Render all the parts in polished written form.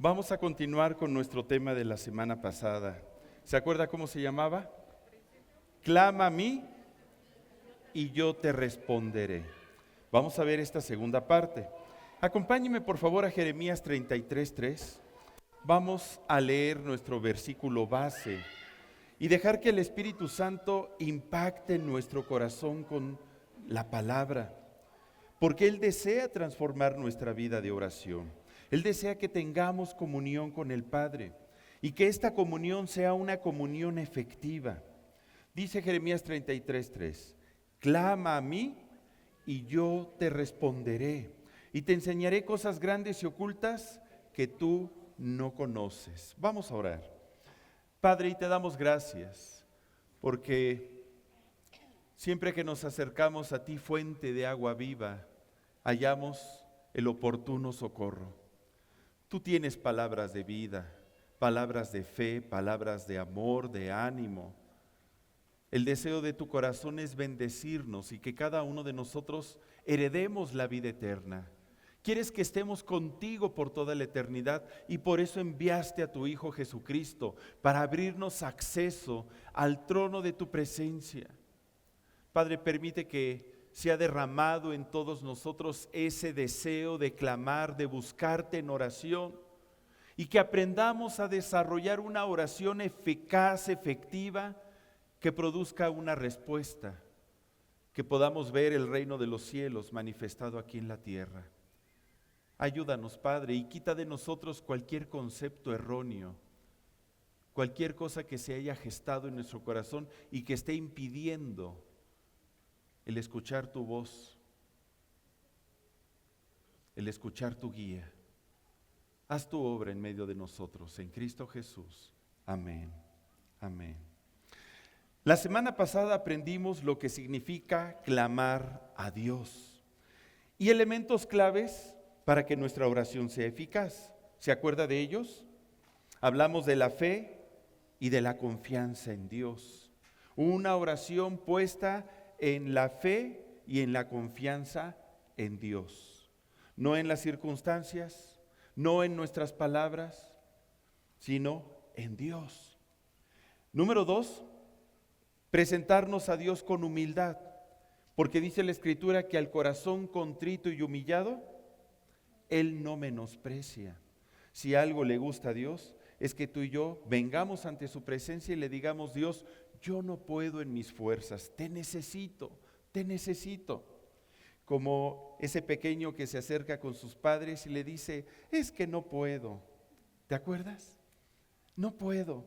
Vamos a continuar con nuestro tema de la semana pasada. ¿Se acuerda cómo se llamaba? Clama a mí y yo te responderé. Vamos a ver esta segunda parte. Acompáñeme por favor a Jeremías 33:3. Vamos a leer nuestro versículo base y dejar que el Espíritu Santo impacte en nuestro corazón con la palabra, porque Él desea transformar nuestra vida de oración. Él desea que tengamos comunión con el Padre y que esta comunión sea una comunión efectiva. Dice Jeremías 33:3, clama a mí y yo te responderé y te enseñaré cosas grandes y ocultas que tú no conoces. Vamos a orar. Padre, y te damos gracias porque siempre que nos acercamos a ti, fuente de agua viva, hallamos el oportuno socorro. Tú tienes palabras de vida, palabras de fe, palabras de amor, de ánimo. El deseo de tu corazón es bendecirnos y que cada uno de nosotros heredemos la vida eterna. Quieres que estemos contigo por toda la eternidad y por eso enviaste a tu Hijo Jesucristo para abrirnos acceso al trono de tu presencia. Padre, permite que sea derramado en todos nosotros ese deseo de clamar, de buscarte en oración y que aprendamos a desarrollar una oración eficaz, efectiva, que produzca una respuesta, que podamos ver el reino de los cielos manifestado aquí en la tierra. Ayúdanos, Padre, y quita de nosotros cualquier concepto erróneo, cualquier cosa que se haya gestado en nuestro corazón y que esté impidiendo el escuchar tu voz, el escuchar tu guía. Haz tu obra en medio de nosotros, en Cristo Jesús. Amén. Amén. La semana pasada aprendimos lo que significa clamar a Dios y elementos claves para que nuestra oración sea eficaz. ¿Se acuerda de ellos? Hablamos de la fe y de la confianza en Dios. Una oración puesta en la fe y en la confianza en Dios. No en las circunstancias, no en nuestras palabras, sino en Dios. Número 2, presentarnos a Dios con humildad, porque dice la Escritura que al corazón contrito y humillado, Él no menosprecia. Si algo le gusta a Dios, es que tú y yo vengamos ante su presencia y le digamos: Dios, yo no puedo en mis fuerzas, te necesito, te necesito. Como ese pequeño que se acerca con sus padres y le dice: es que no puedo. ¿Te acuerdas? No puedo.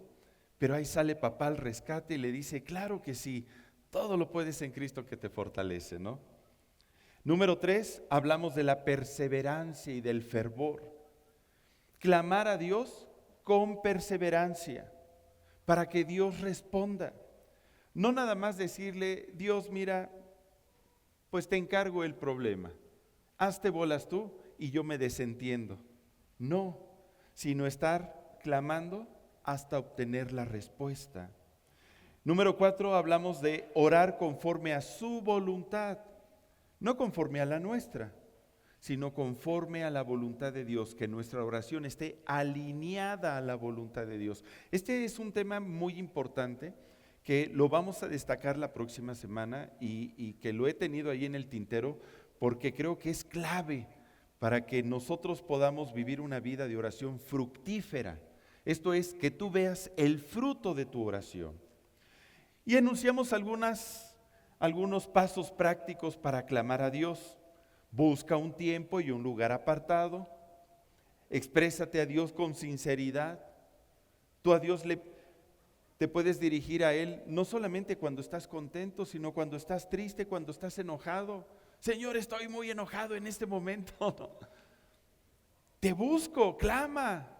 Pero ahí sale papá al rescate y le dice: claro que sí, todo lo puedes en Cristo que te fortalece, ¿no? Número 3, hablamos de la perseverancia y del fervor. Clamar a Dios con perseverancia para que Dios responda. No nada más decirle: Dios, mira, pues te encargo el problema, hazte bolas tú y yo me desentiendo. No, sino estar clamando hasta obtener la respuesta. Número 4, hablamos de orar conforme a su voluntad, no conforme a la nuestra, sino conforme a la voluntad de Dios, que nuestra oración esté alineada a la voluntad de Dios. Este es un tema muy importante que lo vamos a destacar la próxima semana y que lo he tenido ahí en el tintero porque creo que es clave para que nosotros podamos vivir una vida de oración fructífera. Esto es, que tú veas el fruto de tu oración. Y enunciamos algunos pasos prácticos para clamar a Dios. Busca un tiempo y un lugar apartado. Exprésate a Dios con sinceridad. Tú a Dios te puedes dirigir a Él no solamente cuando estás contento, sino cuando estás triste, cuando estás enojado. Señor, estoy muy enojado en este momento. Te busco, clama.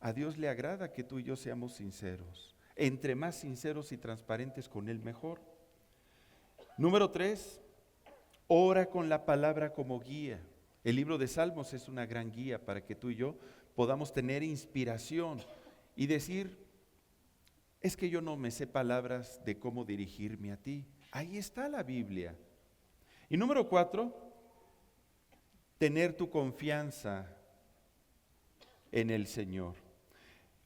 A Dios le agrada que tú y yo seamos sinceros. Entre más sinceros y transparentes con Él, mejor. Número 3, ora con la palabra como guía. El libro de Salmos es una gran guía para que tú y yo podamos tener inspiración y decir: es que yo no me sé palabras de cómo dirigirme a ti. Ahí está la Biblia. Y número 4, tener tu confianza en el Señor.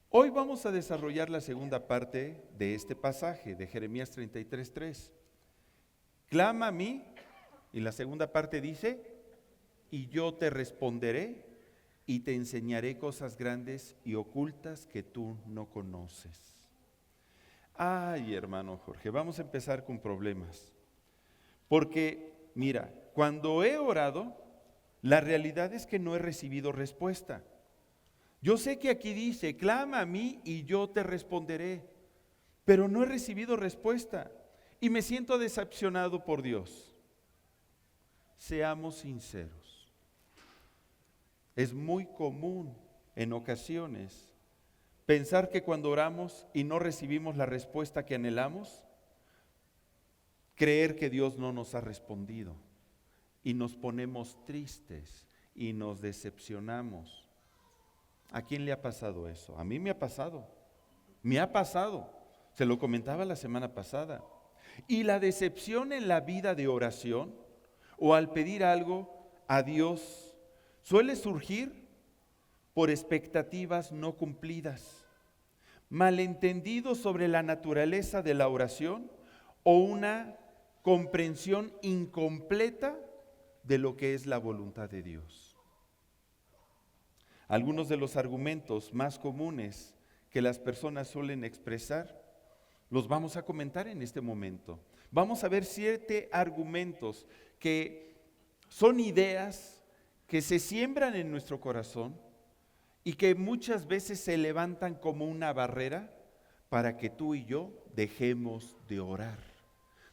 Hoy vamos a desarrollar la segunda parte de este pasaje de Jeremías 33:3. Clama a mí, y la segunda parte dice, y yo te responderé y te enseñaré cosas grandes y ocultas que tú no conoces. Ay, hermano Jorge, vamos a empezar con problemas. Porque, mira, cuando he orado, la realidad es que no he recibido respuesta. Yo sé que aquí dice, clama a mí y yo te responderé, pero no he recibido respuesta y me siento decepcionado por Dios. Seamos sinceros. Es muy común en ocasiones pensar que cuando oramos y no recibimos la respuesta que anhelamos, creer que Dios no nos ha respondido y nos ponemos tristes y nos decepcionamos. ¿A quién le ha pasado eso? A mí me ha pasado. Se lo comentaba la semana pasada. Y la decepción en la vida de oración o al pedir algo a Dios suele surgir por expectativas no cumplidas, malentendidos sobre la naturaleza de la oración o una comprensión incompleta de lo que es la voluntad de Dios. Algunos de los argumentos más comunes que las personas suelen expresar los vamos a comentar en este momento. Vamos a ver 7 argumentos que son ideas que se siembran en nuestro corazón y que muchas veces se levantan como una barrera para que tú y yo dejemos de orar,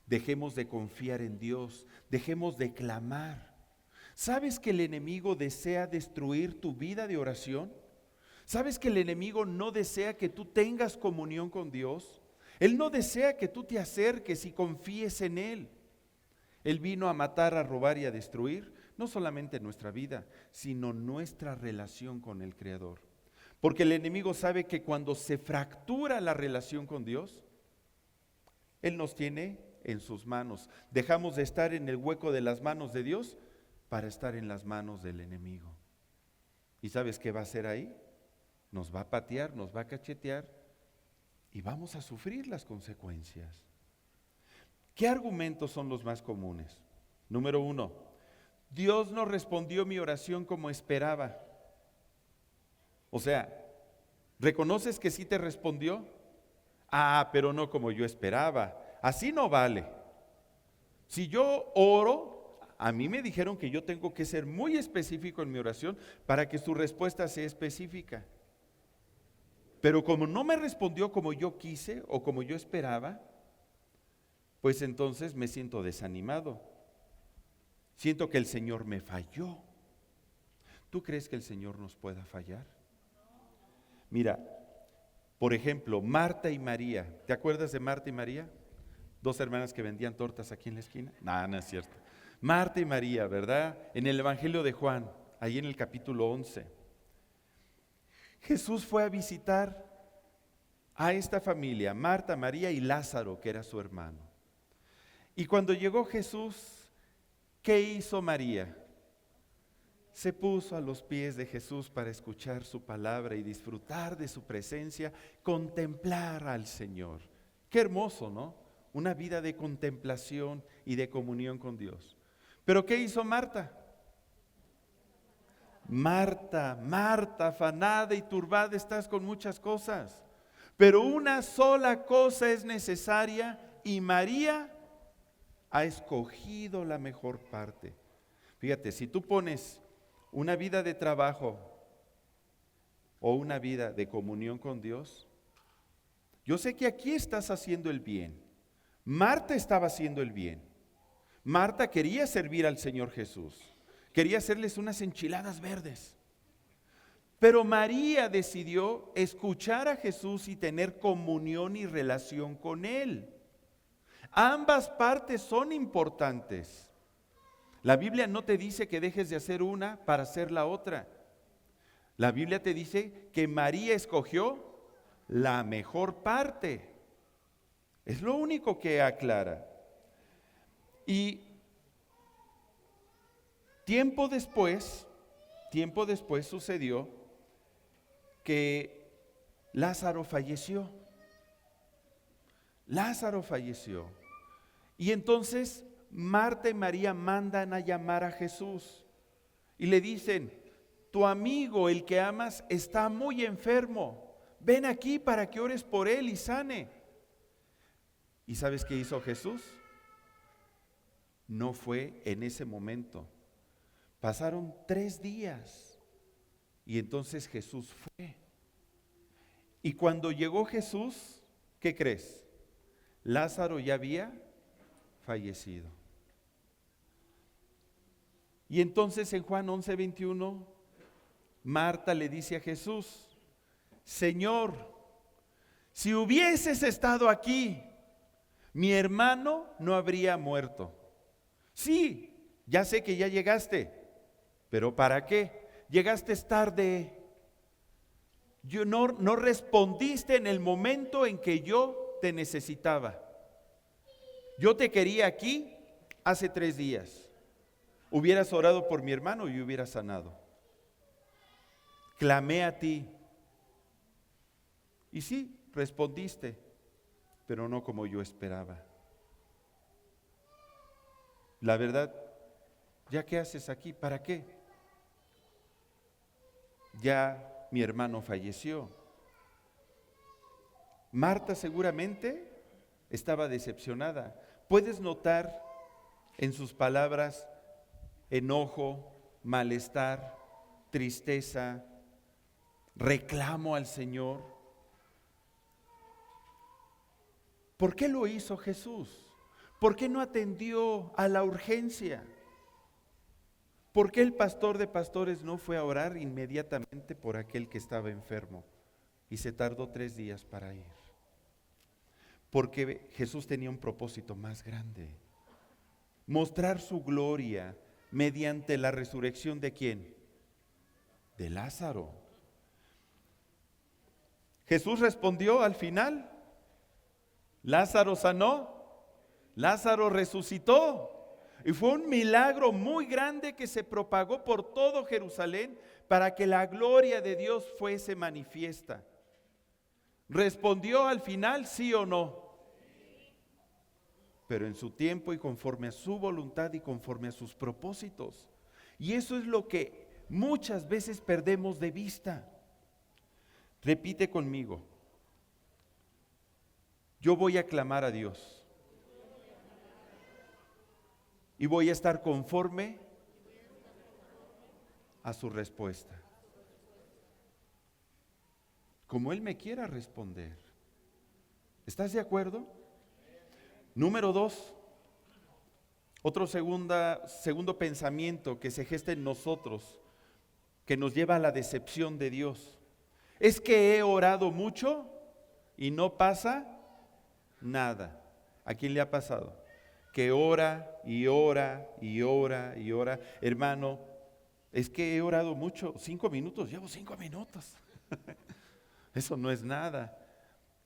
dejemos de confiar en Dios, dejemos de clamar. ¿Sabes que el enemigo desea destruir tu vida de oración? ¿Sabes que el enemigo no desea que tú tengas comunión con Dios? Él no desea que tú te acerques y confíes en Él. Él vino a matar, a robar y a destruir, no solamente nuestra vida, sino nuestra relación con el Creador. Porque el enemigo sabe que cuando se fractura la relación con Dios, Él nos tiene en sus manos. Dejamos de estar en el hueco de las manos de Dios para estar en las manos del enemigo. ¿Y sabes qué va a hacer ahí? Nos va a patear, nos va a cachetear y vamos a sufrir las consecuencias. ¿Qué argumentos son los más comunes? Número 1, Dios no respondió mi oración como esperaba. O sea, ¿reconoces que sí te respondió? Pero no como yo esperaba. Así no vale. Si yo oro, a mí me dijeron que yo tengo que ser muy específico en mi oración para que su respuesta sea específica. Pero como no me respondió como yo quise o como yo esperaba, pues entonces me siento desanimado. Siento que el Señor me falló. ¿Tú crees que el Señor nos pueda fallar? Mira, por ejemplo, Marta y María. ¿Te acuerdas de Marta y María? 2 hermanas que vendían tortas aquí en la esquina. No es cierto. Marta y María, ¿verdad? En el Evangelio de Juan, ahí en el capítulo 11. Jesús fue a visitar a esta familia, Marta, María y Lázaro, que era su hermano. Y cuando llegó Jesús, ¿qué hizo María? Se puso a los pies de Jesús para escuchar su palabra y disfrutar de su presencia, contemplar al Señor. Qué hermoso, ¿no? Una vida de contemplación y de comunión con Dios. ¿Pero qué hizo Marta? Marta, afanada y turbada estás con muchas cosas, pero una sola cosa es necesaria y María ha escogido la mejor parte. Fíjate, si tú pones una vida de trabajo o una vida de comunión con Dios, yo sé que aquí estás haciendo el bien. Marta estaba haciendo el bien. Marta quería servir al Señor Jesús. Quería hacerles unas enchiladas verdes. Pero María decidió escuchar a Jesús y tener comunión y relación con Él. Ambas partes son importantes. La Biblia no te dice que dejes de hacer una para hacer la otra. La Biblia te dice que María escogió la mejor parte. Es lo único que aclara. Y tiempo después sucedió que Lázaro falleció. Lázaro falleció. Y entonces Marta y María mandan a llamar a Jesús y le dicen: tu amigo, el que amas, está muy enfermo. Ven aquí para que ores por él y sane. ¿Y sabes qué hizo Jesús? No fue en ese momento. Pasaron 3 días y entonces Jesús fue. Y cuando llegó Jesús, ¿qué crees? Lázaro ya había fallecido. Y entonces en Juan 11:21, Marta le dice a Jesús: Señor, si hubieses estado aquí, mi hermano no habría muerto. Sí, ya sé que ya llegaste, pero ¿para qué? Llegaste tarde. No respondiste en el momento en que yo te necesitaba. Yo te quería aquí hace 3 días. Hubieras orado por mi hermano y hubieras sanado. Clamé a ti. Y sí, respondiste, pero no como yo esperaba. La verdad, ¿ya qué haces aquí? ¿Para qué? Ya mi hermano falleció. Marta seguramente estaba decepcionada. Puedes notar en sus palabras enojo, malestar, tristeza, reclamo al Señor. ¿Por qué lo hizo Jesús? ¿Por qué no atendió a la urgencia? ¿Por qué el pastor de pastores no fue a orar inmediatamente por aquel que estaba enfermo y se tardó 3 días para ir? Porque Jesús tenía un propósito más grande: mostrar su gloria mediante la resurrección ¿de quién? De Lázaro. Jesús respondió al final. Lázaro sanó, Lázaro resucitó. Y fue un milagro muy grande que se propagó por todo Jerusalén para que la gloria de Dios fuese manifiesta. ¿Respondió al final, sí o no? Pero en su tiempo y conforme a su voluntad y conforme a sus propósitos. Y eso es lo que muchas veces perdemos de vista. Repite conmigo: yo voy a clamar a Dios. Y voy a estar conforme a su respuesta, como Él me quiera responder. ¿Estás de acuerdo? Número 2, otro segundo pensamiento que se gesta en nosotros, que nos lleva a la decepción de Dios, es que he orado mucho y no pasa nada. ¿A quién le ha pasado? Que ora y ora y ora y ora. Hermano, es que he orado mucho, 5 minutos, llevo 5 minutos. Eso no es nada.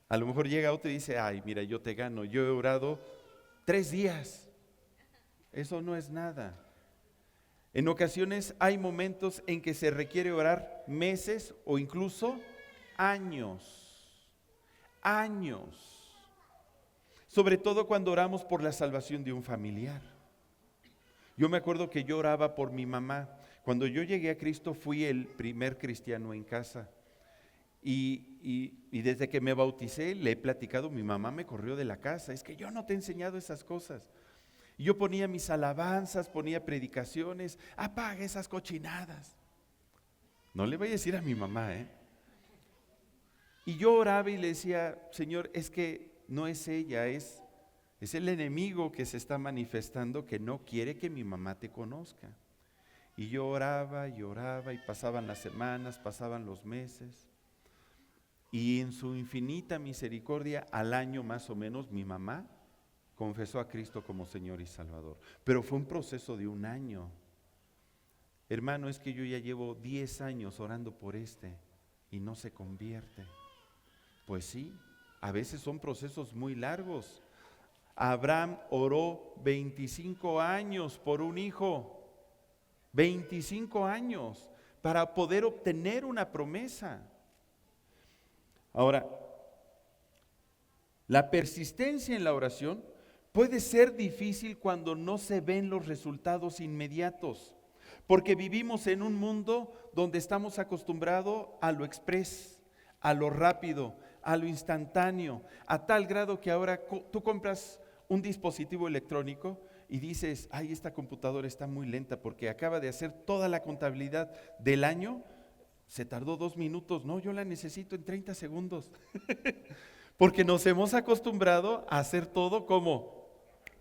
A lo mejor llega otro y dice: ay, mira, yo te gano, yo he orado 3 días. Eso no es nada. En ocasiones hay momentos en que se requiere orar meses o incluso años. Años. Sobre todo cuando oramos por la salvación de un familiar. Yo me acuerdo que yo oraba por mi mamá. Cuando yo llegué a Cristo fui el primer cristiano en casa. Y desde que me bauticé le he platicado, mi mamá me corrió de la casa. Es que yo no te he enseñado esas cosas. Y yo ponía mis alabanzas, ponía predicaciones. Apaga esas cochinadas. No le voy a decir a mi mamá, Y yo oraba y le decía: Señor, es que no es ella, es el enemigo que se está manifestando, que no quiere que mi mamá te conozca. Y yo oraba y oraba y pasaban las semanas, pasaban los meses. Y en su infinita misericordia, al año más o menos, mi mamá confesó a Cristo como Señor y Salvador. Pero fue un proceso de 1 año. Hermano, es que yo ya llevo 10 años orando por y no se convierte. Pues sí. A veces son procesos muy largos. Abraham oró 25 años por un hijo. 25 años para poder obtener una promesa. Ahora, la persistencia en la oración puede ser difícil cuando no se ven los resultados inmediatos, porque vivimos en un mundo donde estamos acostumbrados a lo express, a lo rápido, a lo instantáneo, a tal grado que ahora tú compras un dispositivo electrónico y dices, ay, esta computadora está muy lenta porque acaba de hacer toda la contabilidad del año, se tardó 2 minutos, no, yo la necesito en 30 segundos, porque nos hemos acostumbrado a hacer todo como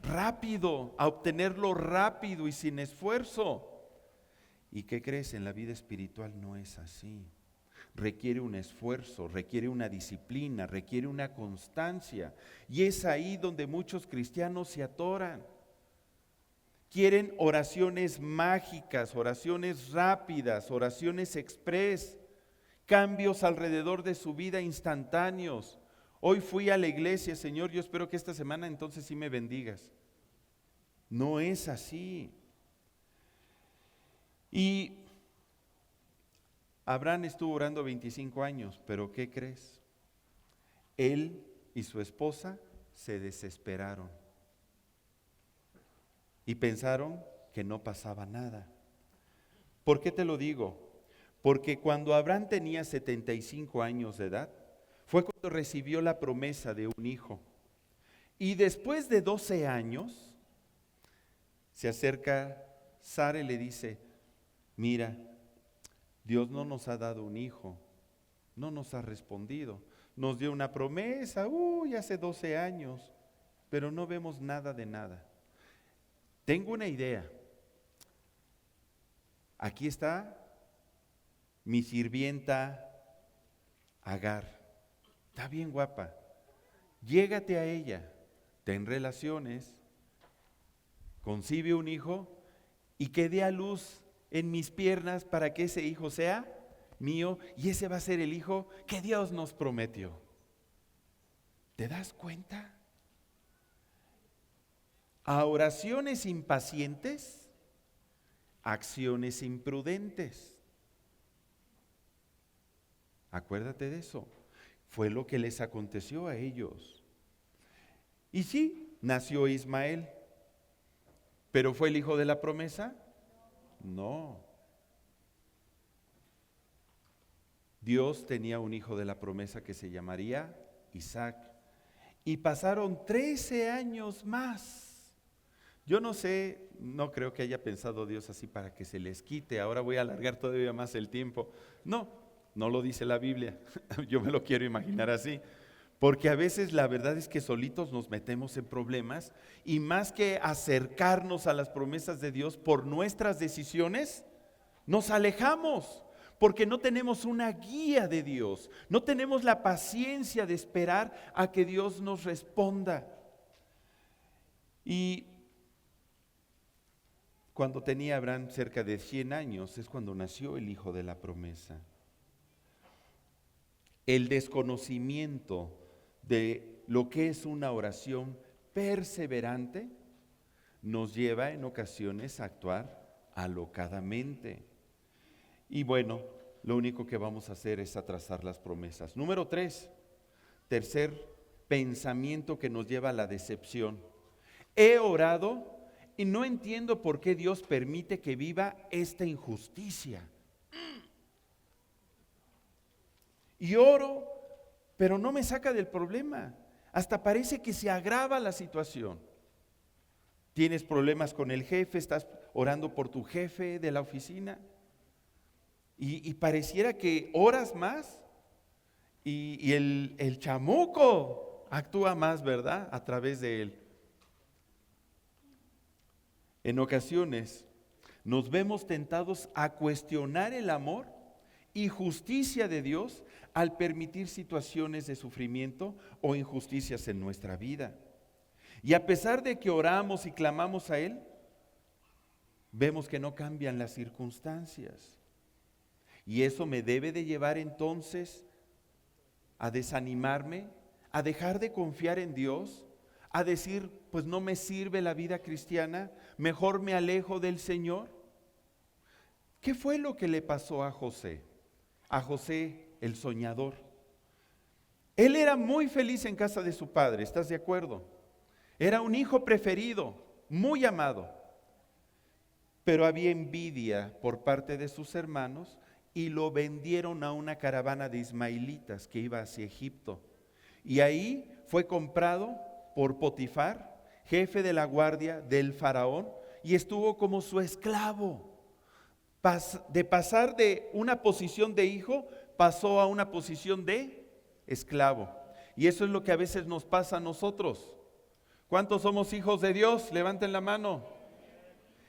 rápido, a obtenerlo rápido y sin esfuerzo. ¿Y qué crees? En la vida espiritual no es así. Requiere un esfuerzo, requiere una disciplina, requiere una constancia. Y es ahí donde muchos cristianos se atoran. Quieren oraciones mágicas, oraciones rápidas, oraciones express, cambios alrededor de su vida instantáneos. Hoy fui a la iglesia, Señor, yo espero que esta semana entonces sí me bendigas. No es así. Y Abraham estuvo orando 25 años, pero ¿qué crees? Él y su esposa se desesperaron y pensaron que no pasaba nada. ¿Por qué te lo digo? Porque cuando Abraham tenía 75 años de edad, fue cuando recibió la promesa de un hijo. Y después de 12 años, se acerca Sara y le dice, mira, Dios no nos ha dado un hijo, no nos ha respondido. Nos dio una promesa, hace 12 años, pero no vemos nada de nada. Tengo una idea. Aquí está mi sirvienta Agar. Está bien guapa. Llégate a ella, ten relaciones, concibe un hijo y que dé a luz en mis piernas para que ese hijo sea mío y ese va a ser el hijo que Dios nos prometió. ¿Te das cuenta? A oraciones impacientes, acciones imprudentes. Acuérdate de eso. Fue lo que les aconteció a ellos. Y sí, nació Ismael, pero ¿fue el hijo de la promesa? No. Dios tenía un hijo de la promesa que se llamaría Isaac. Y pasaron 13 años más. Yo no sé, no creo que haya pensado Dios así para que se les quite. Ahora voy a alargar todavía más el tiempo. No lo dice la Biblia. Yo me lo quiero imaginar así. Porque a veces la verdad es que solitos nos metemos en problemas y más que acercarnos a las promesas de Dios por nuestras decisiones, nos alejamos porque no tenemos una guía de Dios, no tenemos la paciencia de esperar a que Dios nos responda. Y cuando tenía Abraham cerca de 100 años es cuando nació el hijo de la promesa. El desconocimiento de lo que es una oración perseverante nos lleva en ocasiones a actuar alocadamente. Y bueno, lo único que vamos a hacer es atrasar las promesas. Número 3, tercer pensamiento que nos lleva a la decepción. He orado y no entiendo por qué Dios permite que viva esta injusticia. Y oro, pero no me saca del problema. Hasta parece que se agrava la situación. ¿Tienes problemas con el jefe? ¿Estás orando por tu jefe de la oficina? Y pareciera que oras más y el chamuco actúa más, ¿verdad? A través de él. En ocasiones nos vemos tentados a cuestionar el amor y justicia de Dios al permitir situaciones de sufrimiento o injusticias en nuestra vida. Y a pesar de que oramos y clamamos a Él, vemos que no cambian las circunstancias. Y eso me debe de llevar entonces a desanimarme, a dejar de confiar en Dios, a decir, pues no me sirve la vida cristiana, mejor me alejo del Señor. ¿Qué fue lo que le pasó a José? A José el soñador. Él era muy feliz en casa de su padre, ¿estás de acuerdo? Era un hijo preferido, muy amado. Pero había envidia por parte de sus hermanos y lo vendieron a una caravana de ismaelitas que iba hacia Egipto. Y ahí fue comprado por Potifar, jefe de la guardia del faraón, y estuvo como su esclavo. De pasar de una posición de hijo, pasó a una posición de esclavo. Y eso es lo que a veces nos pasa a nosotros. ¿Cuántos somos hijos de Dios? Levanten la mano.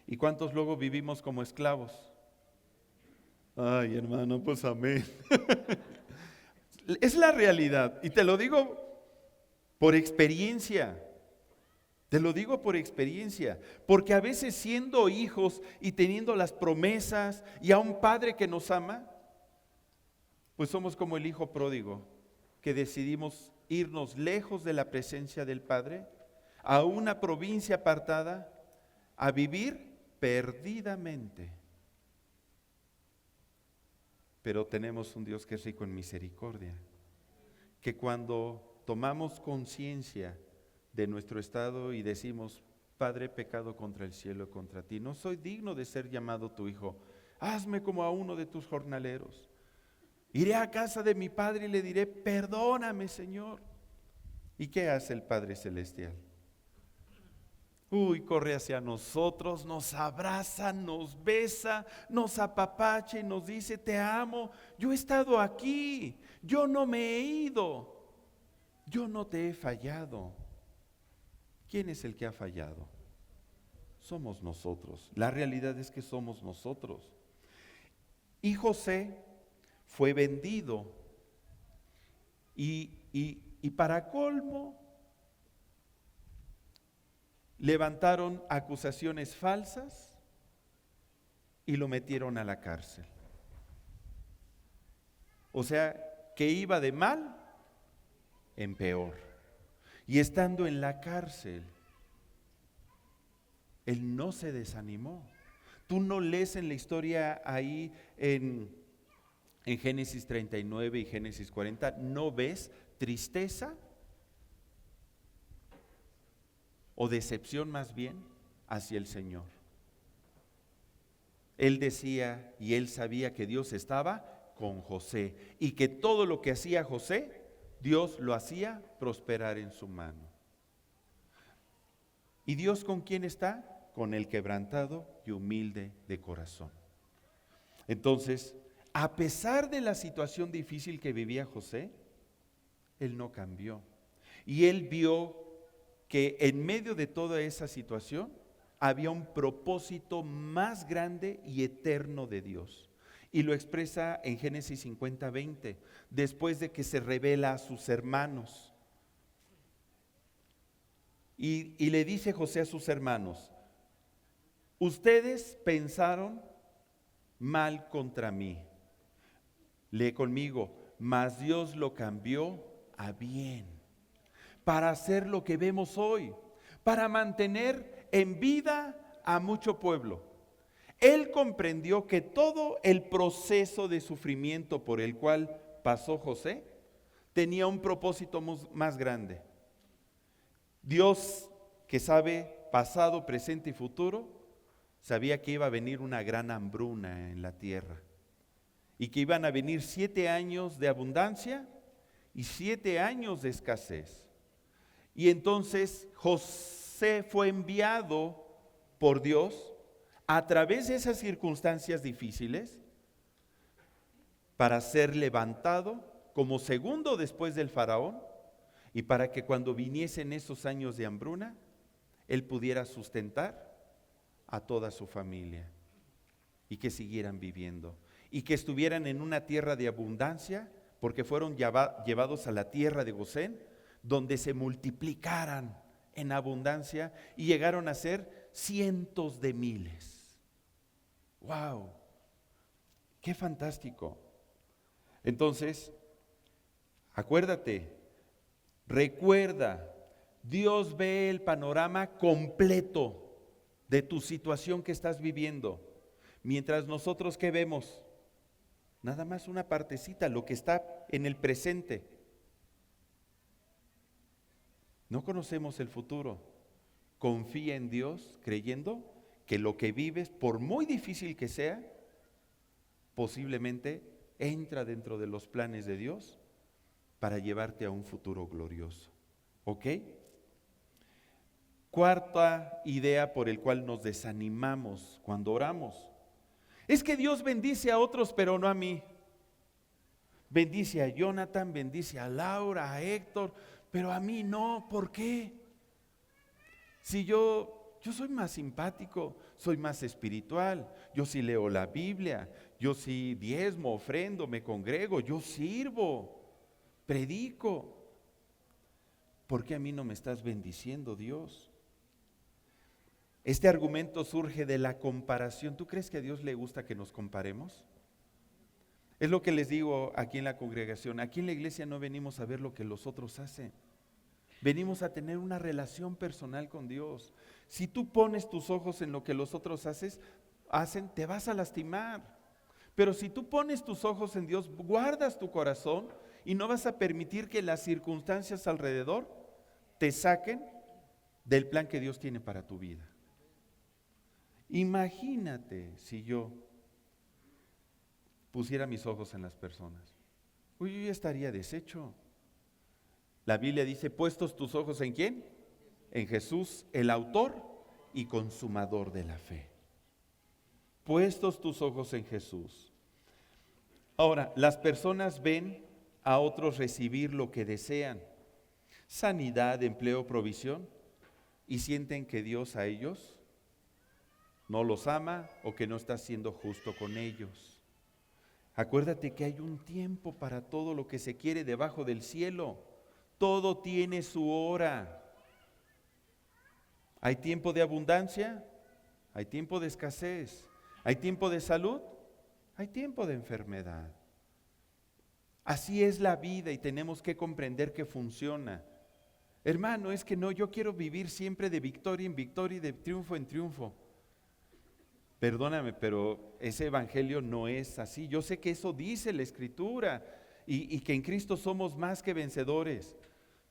¿Y cuántos luego vivimos como esclavos? Ay, hermano, pues amén. Es la realidad. Y te lo digo por experiencia. Te lo digo por experiencia. Porque a veces siendo hijos y teniendo las promesas y a un padre que nos ama, pues somos como el hijo pródigo, que decidimos irnos lejos de la presencia del Padre, a una provincia apartada, a vivir perdidamente. Pero tenemos un Dios que es rico en misericordia, que cuando tomamos conciencia de nuestro estado y decimos: Padre, he pecado contra el cielo y contra ti, no soy digno de ser llamado tu hijo, hazme como a uno de tus jornaleros. Iré a casa de mi Padre y le diré: perdóname, Señor. ¿Y qué hace el Padre Celestial? Corre hacia nosotros, nos abraza, nos besa, nos apapacha y nos dice: te amo, yo he estado aquí, yo no me he ido, yo no te he fallado. ¿Quién es el que ha fallado? Somos nosotros. La realidad es que somos nosotros. Y José fue vendido y para colmo levantaron acusaciones falsas y lo metieron a la cárcel. O sea, que iba de mal en peor. Y estando en la cárcel, él no se desanimó. Tú no lees en la historia ahí en Génesis 39 y Génesis 40, ¿no ves tristeza o decepción más bien hacia el Señor? Él decía y él sabía que Dios estaba con José y que todo lo que hacía José, Dios lo hacía prosperar en su mano. ¿Y Dios con quién está? Con el quebrantado y humilde de corazón. Entonces, a pesar de la situación difícil que vivía José, él no cambió. Y él vio que en medio de toda esa situación había un propósito más grande y eterno de Dios. Y lo expresa en Génesis 50:20, después de que se revela a sus hermanos. Y le dice José a sus hermanos: ustedes pensaron mal contra mí. Lee conmigo: mas Dios lo cambió a bien, para hacer lo que vemos hoy, para mantener en vida a mucho pueblo. Él comprendió que todo el proceso de sufrimiento por el cual pasó José tenía un propósito más grande. Dios, que sabe pasado, presente y futuro, sabía que iba a venir una gran hambruna en la tierra y que iban a venir 7 años de abundancia y 7 años de escasez. Y entonces José fue enviado por Dios a través de esas circunstancias difíciles para ser levantado como segundo después del faraón y para que cuando viniesen esos años de hambruna, él pudiera sustentar a toda su familia y que siguieran viviendo y que estuvieran en una tierra de abundancia, porque fueron llevados a la tierra de Gosén, donde se multiplicaran en abundancia y llegaron a ser cientos de miles. ¡Wow! ¡Qué fantástico! Entonces, acuérdate, recuerda, Dios ve el panorama completo de tu situación que estás viviendo, mientras nosotros, ¿qué vemos? Nada más una partecita, lo que está en el presente. No conocemos el futuro. Confía en Dios creyendo que lo que vives, por muy difícil que sea, posiblemente entra dentro de los planes de Dios para llevarte a un futuro glorioso. ¿Ok? Cuarta idea por el cual nos desanimamos cuando oramos. Es que Dios bendice a otros, pero no a mí. Bendice a Jonathan, bendice a Laura, a Héctor, pero a mí no. ¿Por qué? Si yo soy más simpático, soy más espiritual, yo sí leo la Biblia, yo sí diezmo, ofrendo, me congrego, yo sirvo, predico. ¿Por qué a mí no me estás bendiciendo, Dios? Este argumento surge de la comparación. ¿Tú crees que a Dios le gusta que nos comparemos? Es lo que les digo aquí en la congregación. Aquí en la iglesia no venimos a ver lo que los otros hacen. Venimos a tener una relación personal con Dios. Si tú pones tus ojos en lo que los otros hacen, te vas a lastimar. Pero si tú pones tus ojos en Dios, guardas tu corazón y no vas a permitir que las circunstancias alrededor te saquen del plan que Dios tiene para tu vida. Imagínate si yo pusiera mis ojos en las personas. Uy, yo ya estaría deshecho. La Biblia dice, puestos tus ojos ¿en quién? En Jesús, el autor y consumador de la fe. Puestos tus ojos en Jesús. Ahora, las personas ven a otros recibir lo que desean. Sanidad, empleo, provisión. Y sienten que Dios a ellos no los ama o que no está siendo justo con ellos. Acuérdate que hay un tiempo para todo lo que se quiere debajo del cielo. Todo tiene su hora. Hay tiempo de abundancia, hay tiempo de escasez, hay tiempo de salud, hay tiempo de enfermedad. Así es la vida y tenemos que comprender que funciona. Hermano, es que no, yo quiero vivir siempre de victoria en victoria y de triunfo en triunfo. Perdóname, pero ese evangelio no es así. Yo sé que eso dice la Escritura y que en Cristo somos más que vencedores,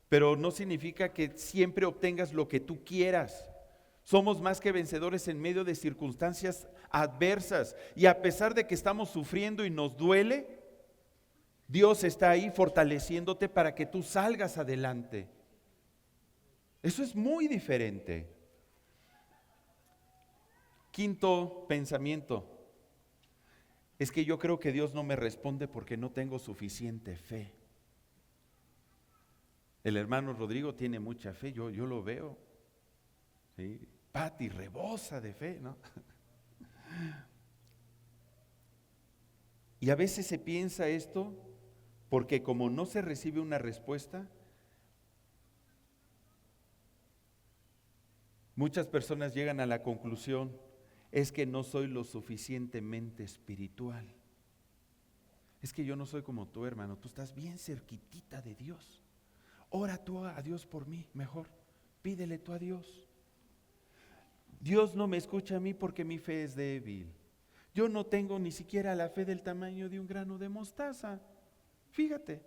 pero no significa que siempre obtengas lo que tú quieras. Somos más que vencedores en medio de circunstancias adversas y a pesar de que estamos sufriendo y nos duele, Dios está ahí fortaleciéndote para que tú salgas adelante. Eso es muy diferente. Quinto pensamiento, es que yo creo que Dios no me responde porque no tengo suficiente fe. El hermano Rodrigo tiene mucha fe, yo lo veo. ¿Sí? Pati rebosa de fe, ¿no? Y a veces se piensa esto porque como no se recibe una respuesta, muchas personas llegan a la conclusión, es que no soy lo suficientemente espiritual. Es que yo no soy como tú, hermano, tú estás bien cerquitita de Dios. Ora tú a Dios por mí, mejor, pídele tú a Dios. Dios no me escucha a mí porque mi fe es débil. Yo no tengo ni siquiera la fe del tamaño de un grano de mostaza. Fíjate,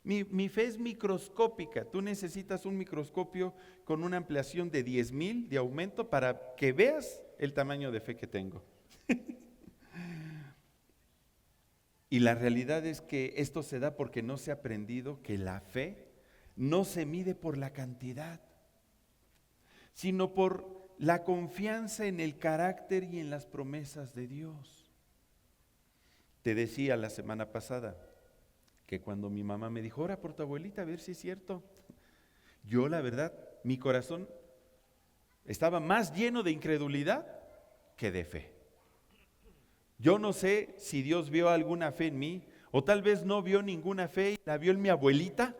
mi fe es microscópica. Tú necesitas un microscopio con una ampliación de 10,000 de aumento para que veas el tamaño de fe que tengo. Y la realidad es que esto se da porque no se ha aprendido que la fe no se mide por la cantidad, sino por la confianza en el carácter y en las promesas de Dios. Te decía la semana pasada que cuando mi mamá me dijo, ora por tu abuelita a ver si es cierto, yo la verdad, mi corazón estaba más lleno de incredulidad que de fe. Yo no sé si Dios vio alguna fe en mí, o tal vez no vio ninguna fe y la vio en mi abuelita,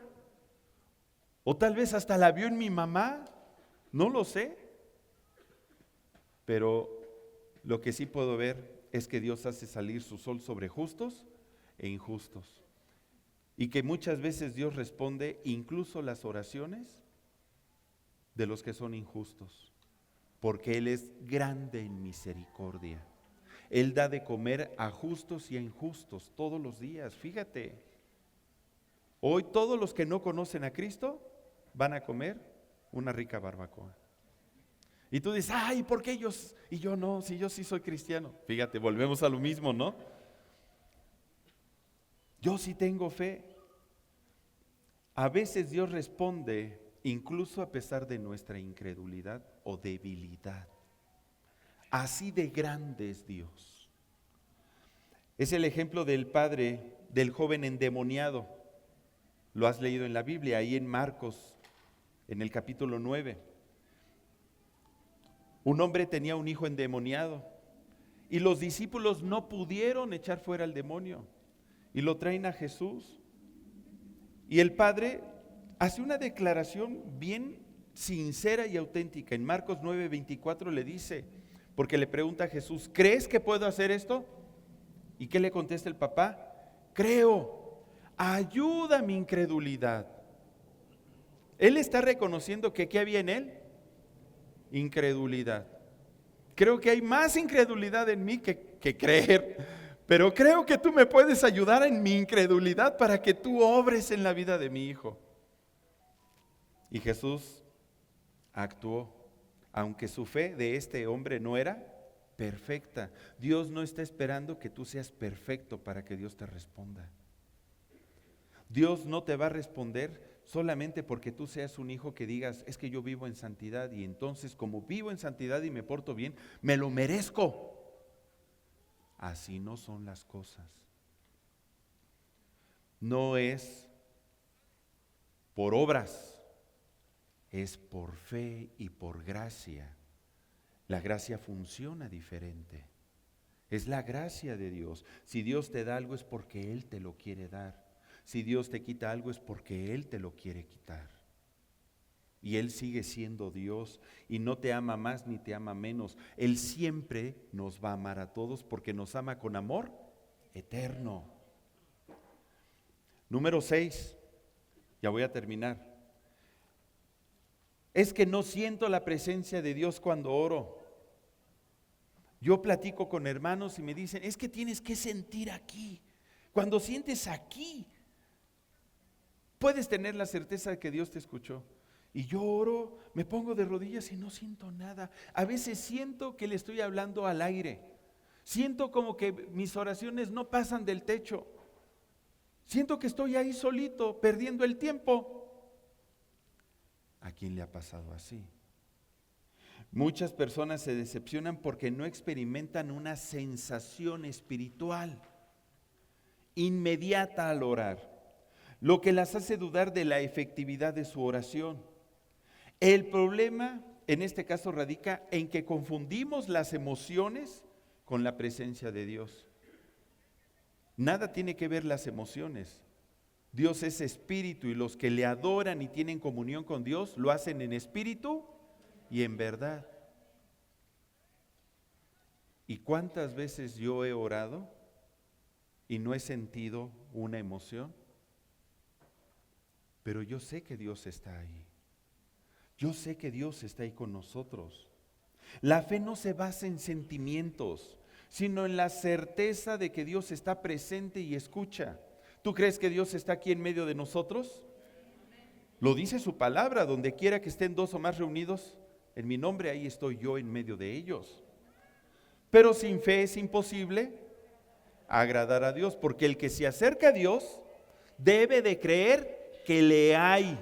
o tal vez hasta la vio en mi mamá, no lo sé. Pero lo que sí puedo ver es que Dios hace salir su sol sobre justos e injustos. Y que muchas veces Dios responde incluso las oraciones de los que son injustos, porque Él es grande en misericordia. Él da de comer a justos y a injustos todos los días. Fíjate, hoy todos los que no conocen a Cristo van a comer una rica barbacoa. Y tú dices, ay, ¿por qué ellos y yo no? Si yo sí soy cristiano. Fíjate, volvemos a lo mismo, ¿no? Yo sí tengo fe. A veces Dios responde incluso a pesar de nuestra incredulidad o debilidad. Así de grande es Dios. Es el ejemplo del padre del joven endemoniado. Lo has leído en la Biblia, ahí en Marcos, en el capítulo 9. Un hombre tenía un hijo endemoniado y los discípulos no pudieron echar fuera al demonio y lo traen a Jesús. Y el padre hace una declaración bien sincera y auténtica. En Marcos 9:24 le dice, porque le pregunta a Jesús, ¿crees que puedo hacer esto? ¿Y qué le contesta el papá? Creo, ayuda mi incredulidad. Él está reconociendo que ¿qué había en él? Incredulidad. Creo que hay más incredulidad en mí que creer, pero creo que tú me puedes ayudar en mi incredulidad para que tú obres en la vida de mi hijo. Y Jesús actuó, aunque su fe de este hombre no era perfecta. Dios no está esperando que tú seas perfecto para que Dios te responda. Dios no te va a responder solamente porque tú seas un hijo que digas, es que yo vivo en santidad y entonces como vivo en santidad y me porto bien, me lo merezco. Así no son las cosas. No es por obras, es por fe y por gracia. La gracia funciona diferente. Es la gracia de Dios. Si Dios te da algo es porque Él te lo quiere dar. Si Dios te quita algo es porque Él te lo quiere quitar. Y Él sigue siendo Dios y no te ama más ni te ama menos. Él siempre nos va a amar a todos porque nos ama con amor eterno. Número 6, ya voy a terminar. Es que no siento la presencia de Dios cuando oro. Yo platico con hermanos y me dicen, es que tienes que sentir aquí. Cuando sientes aquí, puedes tener la certeza de que Dios te escuchó. Y yo oro, me pongo de rodillas y no siento nada. A veces siento que le estoy hablando al aire. Siento como que mis oraciones no pasan del techo. Siento que estoy ahí solito, perdiendo el tiempo. ¿A quién le ha pasado así? Muchas personas se decepcionan porque no experimentan una sensación espiritual inmediata al orar, lo que las hace dudar de la efectividad de su oración. El problema en este caso radica en que confundimos las emociones con la presencia de Dios. Nada tiene que ver las emociones. Dios es espíritu y los que le adoran y tienen comunión con Dios lo hacen en espíritu y en verdad. ¿Y cuántas veces yo he orado y no he sentido una emoción? Pero yo sé que Dios está ahí. Yo sé que Dios está ahí con nosotros. La fe no se basa en sentimientos, sino en la certeza de que Dios está presente y escucha. ¿Tú crees que Dios está aquí en medio de nosotros? Lo dice su palabra, donde quiera que estén dos o más reunidos en mi nombre, ahí estoy yo en medio de ellos. Pero sin fe es imposible agradar a Dios, porque el que se acerca a Dios debe de creer que le hay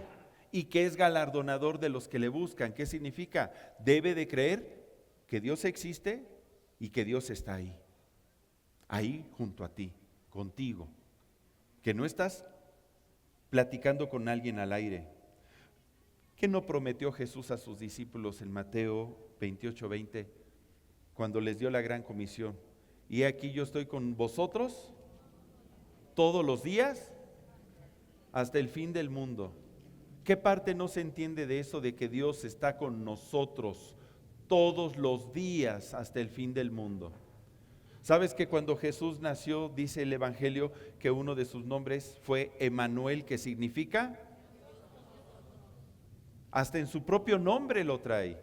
y que es galardonador de los que le buscan. ¿Qué significa? Debe de creer que Dios existe y que Dios está ahí junto a ti, contigo, que no estás platicando con alguien al aire. ¿Qué no prometió Jesús a sus discípulos en Mateo 28:20 cuando les dio la gran comisión? Y aquí yo estoy con vosotros todos los días hasta el fin del mundo. ¿Qué parte no se entiende de eso de que Dios está con nosotros todos los días hasta el fin del mundo? ¿Sabes que cuando Jesús nació, dice el Evangelio, que uno de sus nombres fue Emanuel, que significa? Hasta en su propio nombre lo trae.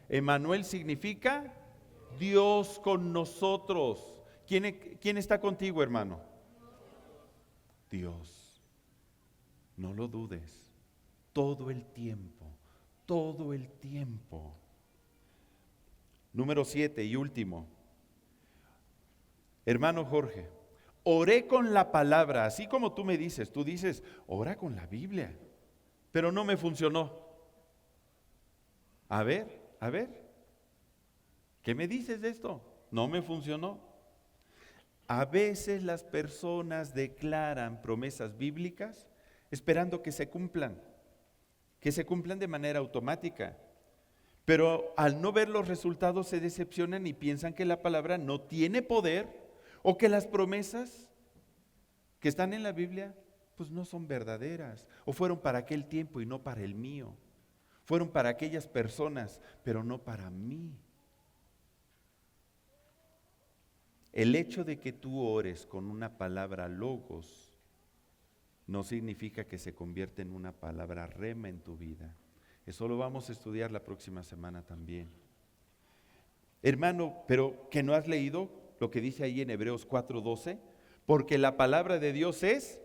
Emanuel significa Dios con nosotros. ¿Quién está contigo, hermano? Dios. No lo dudes. Todo el tiempo, todo el tiempo. Número 7 y último. Hermano Jorge, oré con la palabra, así como tú me dices, tú dices, ora con la Biblia, pero no me funcionó. A ver, ¿qué me dices de esto? No me funcionó. A veces las personas declaran promesas bíblicas esperando que se cumplan de manera automática. Pero al no ver los resultados se decepcionan y piensan que la palabra no tiene poder o que las promesas que están en la Biblia pues no son verdaderas o fueron para aquel tiempo y no para el mío. Fueron para aquellas personas, pero no para mí. El hecho de que tú ores con una palabra logos no significa que se convierta en una palabra rema en tu vida. Eso lo vamos a estudiar la próxima semana también. Hermano, pero ¿que no has leído lo que dice ahí en Hebreos 4:12? Porque la palabra de Dios es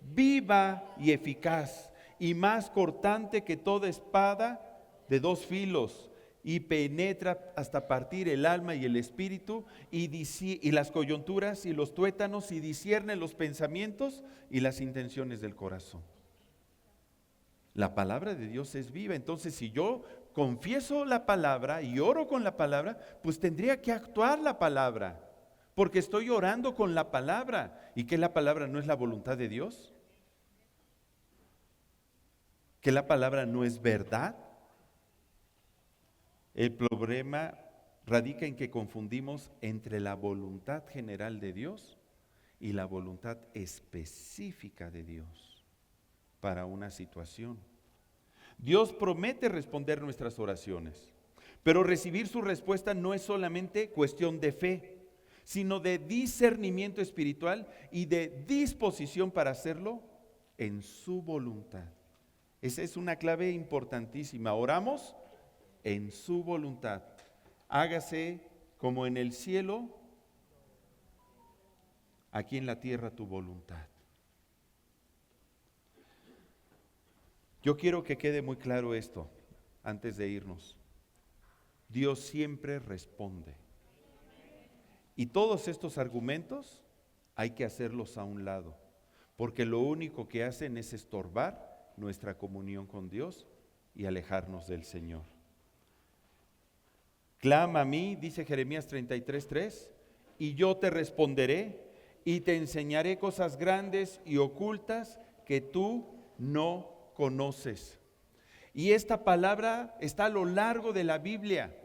viva y eficaz y más cortante que toda espada de dos filos y penetra hasta partir el alma y el espíritu y las coyunturas y los tuétanos y discierne los pensamientos y las intenciones del corazón. La palabra de Dios es viva. Entonces, si yo confieso la palabra y oro con la palabra, pues tendría que actuar la palabra, porque estoy orando con la palabra. ¿Y que la palabra no es la voluntad de Dios? ¿Que la palabra no es verdad? El problema radica en que confundimos entre la voluntad general de Dios y la voluntad específica de Dios para una situación. Dios promete responder nuestras oraciones, pero recibir su respuesta no es solamente cuestión de fe, sino de discernimiento espiritual y de disposición para hacerlo en su voluntad. Esa es una clave importantísima. Oramos en su voluntad. Hágase como en el cielo, aquí en la tierra tu voluntad. Yo quiero que quede muy claro esto antes de irnos. Dios siempre responde. Y todos estos argumentos hay que hacerlos a un lado, porque lo único que hacen es estorbar nuestra comunión con Dios y alejarnos del Señor. Clama a mí, dice Jeremías 33:3, y yo te responderé y te enseñaré cosas grandes y ocultas que tú no conoces. Y esta palabra está a lo largo de la Biblia,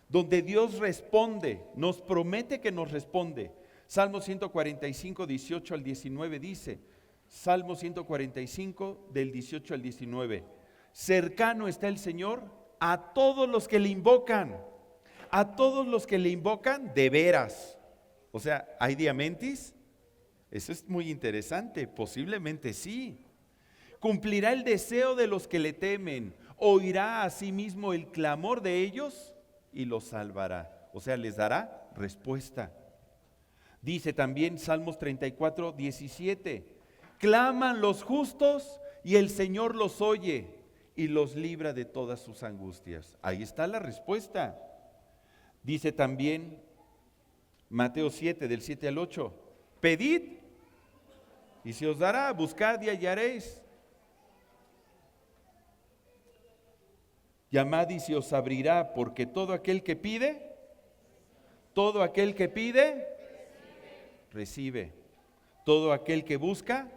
donde Dios responde, nos promete que nos responde. Salmo 145, 18 al 19 dice, Salmo 145 del 18 al 19, cercano está el Señor a todos los que le invocan. A todos los que le invocan de veras. O sea, ¿hay diamentis? Eso es muy interesante, posiblemente sí. Cumplirá el deseo de los que le temen, oirá a sí mismo el clamor de ellos y los salvará. O sea, les dará respuesta. Dice también Salmos 34, 17, claman los justos y el Señor los oye y los libra de todas sus angustias. Ahí está la respuesta. Dice también Mateo 7, del 7 al 8, pedid y se os dará, buscad y hallaréis, llamad y se os abrirá, porque todo aquel que pide, recibe. Todo aquel que busca,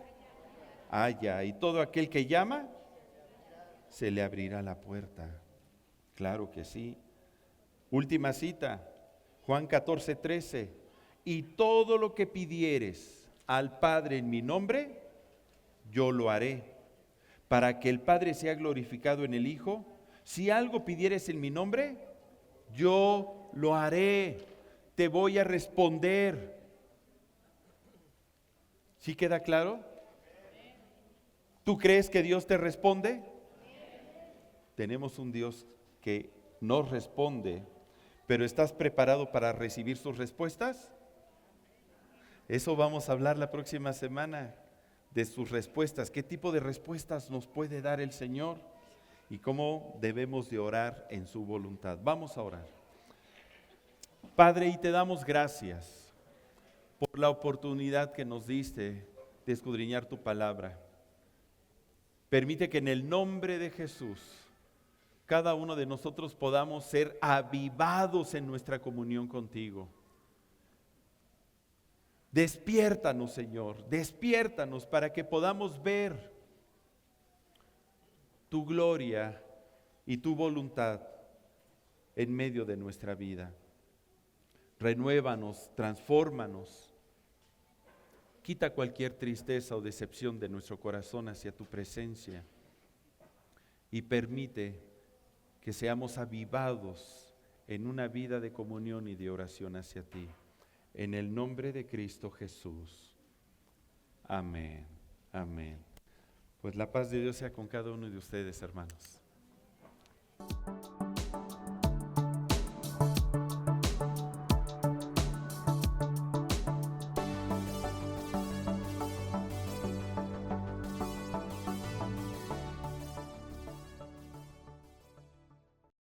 halla. Y todo aquel que llama, se le abrirá la puerta. Claro que sí. Última cita, Juan 14:13. Y todo lo que pidieres al Padre en mi nombre, yo lo haré, para que el Padre sea glorificado en el Hijo. Si algo pidieres en mi nombre, yo lo haré, te voy a responder. ¿Sí queda claro? ¿Tú crees que Dios te responde? Tenemos un Dios que nos responde, pero ¿estás preparado para recibir sus respuestas? Eso vamos a hablar la próxima semana, de sus respuestas. ¿Qué tipo de respuestas nos puede dar el Señor? y cómo debemos de orar en su voluntad. Vamos a orar. Padre, y te damos gracias por la oportunidad que nos diste de escudriñar tu palabra. Permite que en el nombre de Jesús, cada uno de nosotros podamos ser avivados en nuestra comunión contigo. Despiértanos, Señor, despiértanos para que podamos ver tu gloria y tu voluntad en medio de nuestra vida. Renuévanos, transfórmanos. Quita cualquier tristeza o decepción de nuestro corazón hacia tu presencia y permite que seamos avivados en una vida de comunión y de oración hacia ti. En el nombre de Cristo Jesús. Amén. Amén. Pues la paz de Dios sea con cada uno de ustedes, hermanos.